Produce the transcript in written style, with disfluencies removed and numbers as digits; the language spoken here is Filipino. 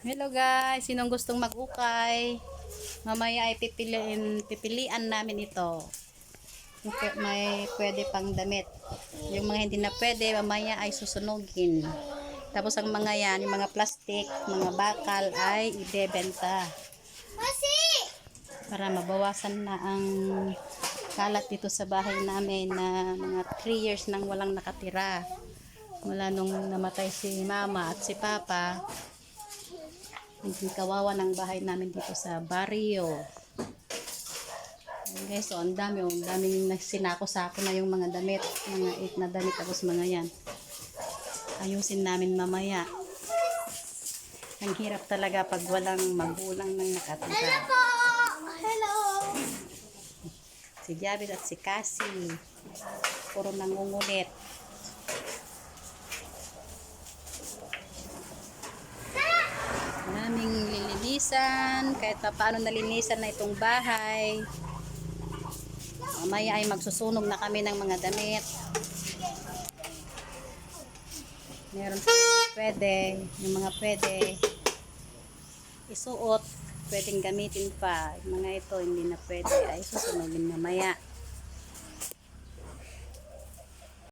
Hello guys, sinong gustong mag-ukay? Mamaya ay pipilian namin ito. May pwede pang damit. Yung mga hindi na pwede, mamaya ay susunugin. Tapos ang mga yan, yung mga plastic, mga bakal ay ibebenta. Para mabawasan na ang kalat dito sa bahay namin na mga 3 years nang walang nakatira. Mula nung namatay si mama at si papa, hindi kawawa ng bahay namin dito sa barrio. Ayan guys, so ang daming sinako-sako na yung mga damit, mga 8 na damit, tapos mga yan ayusin namin mamaya. Ang hirap talaga pag walang magulang nang nakatira. Hello po! Hello! Si Jabit at si Cassie puro nangungulit. Maraming lilinisan, kahit pa paano nalinisan na itong bahay. Mamaya ay magsusunog na kami ng mga damit. Meron pa pwede, yung mga pwede isuot, pwedeng gamitin pa. Yung mga ito hindi na pwede ay susunogin mamaya.